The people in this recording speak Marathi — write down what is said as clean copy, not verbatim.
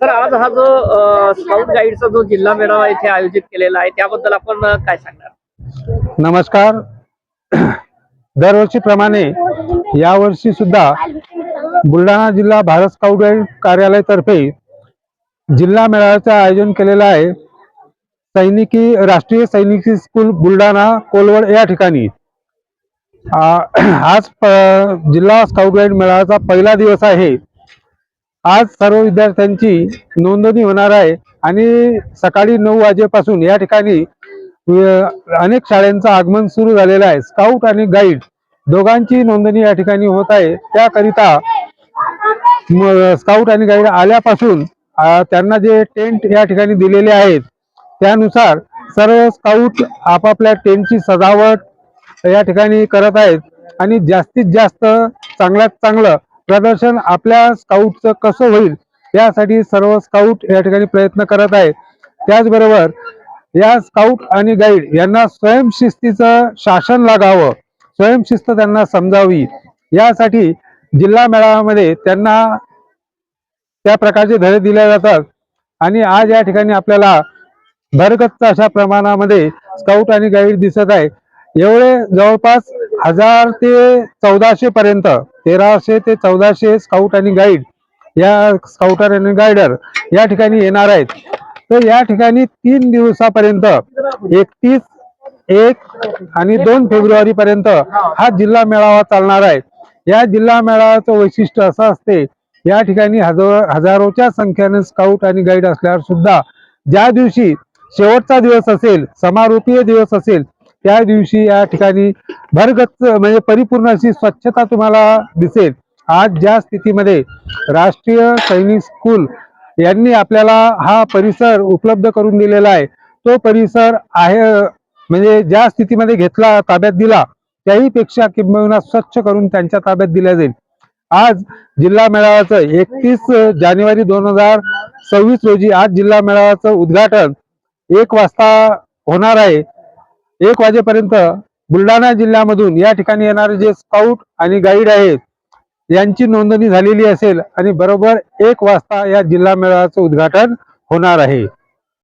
सर, आज हा जो स्काउट गाईडचा जो जिल्हा मेळावा इथे आयोजित केलेला आहे त्याबद्दल आपण काय सांगणार? नमस्कार. दरवर्षीप्रमाणे यावर्षी सुद्धा बुलढाणा जिल्हा भारत स्काउट गाईड कार्यालयातर्फे जिल्हा मेळाव्याचे आयोजन केलेलं आहे. राष्ट्रीय सैनिकी स्कूल बुलढाणा कोलवड या ठिकाणी आज जिल्हा स्काउट गाईड मेळाव्याचा पहिला दिवस आहे. आज सर्व विद्यार्थ्यांची नोंदणी होणार आहे आणि सकाळी 9 वाजेपासून या ठिकाणी अनेक शाळांचं आगमन सुरू झालेलं आहे. स्काउट आणि गाईड दोघांची नोंदणी या ठिकाणी होत आहे. त्याकरिता स्काउट आणि गाईड आल्यापासून त्यांना जे टेंट या ठिकाणी दिलेले आहेत त्यानुसार सर्व स्काउट आपापल्या टेंटची सजावट या ठिकाणी करत आहेत आणि जास्तीत जास्त चांगल्यात चांगलं प्रदर्शन आपल्या स्काउटचं कसं होईल यासाठी सर्व स्काउट या ठिकाणी प्रयत्न करत आहेत. त्याचबरोबर या स्काउट आणि गाईड यांना स्वयंशिस्तीचं शासन लागावं, स्वयंशिस्त त्यांना समजावी यासाठी जिल्हा मेळाव्यामध्ये त्यांना त्या प्रकारचे धडे दिले जातात. आणि आज या ठिकाणी आपल्याला भरगच्च अशा प्रमाणामध्ये स्काउट आणि गाईड दिसत आहे. एवढे जवळपास 1000 ते 1400 पर्यंत 1300 ते 1400 स्काउट आणि गाईड या स्काउटर आणि गायडर या ठिकाणी येणार आहेत. तर या ठिकाणी 3 दिवसापर्यंत 31, 1 आणि 2 फेब्रुवारी पर्यंत हा जिल्हा मेळावा चालणार आहे. या जिल्हा मेळाव्याचं वैशिष्ट्य असं असते, या ठिकाणी हजारोच्या संख्येने स्काउट आणि गाईड असल्यावर सुद्धा ज्या दिवशी शेवटचा दिवस असेल, समारोपीय दिवस असेल, त्या दिवशी या ठिकाणी भरगच्च म्हणजे परिपूर्ण अशी स्वच्छता तुम्हाला दिसेल. आज ज्या स्थितीमध्ये राष्ट्रीय सैनिक स्कूल यांनी आपल्याला हा परिसर उपलब्ध करून दिलेला आहे, तो परिसर आहे म्हणजे ज्या स्थितीमध्ये घेतला ताब्यात दिला त्याही पेक्षा किंबहुना स्वच्छ करून त्यांच्या ताब्यात दिल्या जाईल. आज जिल्हा मेळाव्याचं 31 जानेवारी 2026 रोजी आज जिल्हा मेळाव्याचं उद्घाटन 1 वाजता होणार आहे. 1 वाजेपर्यंत बुलढाणा जिल्ह्यामधून या ठिकाणी येणारे जे स्काउट आणि गाईड आहेत यांची नोंदणी झालेली असेल आणि बरोबर 1 वाजता या जिल्हा मेळाव्याचं उद्घाटन होणार आहे.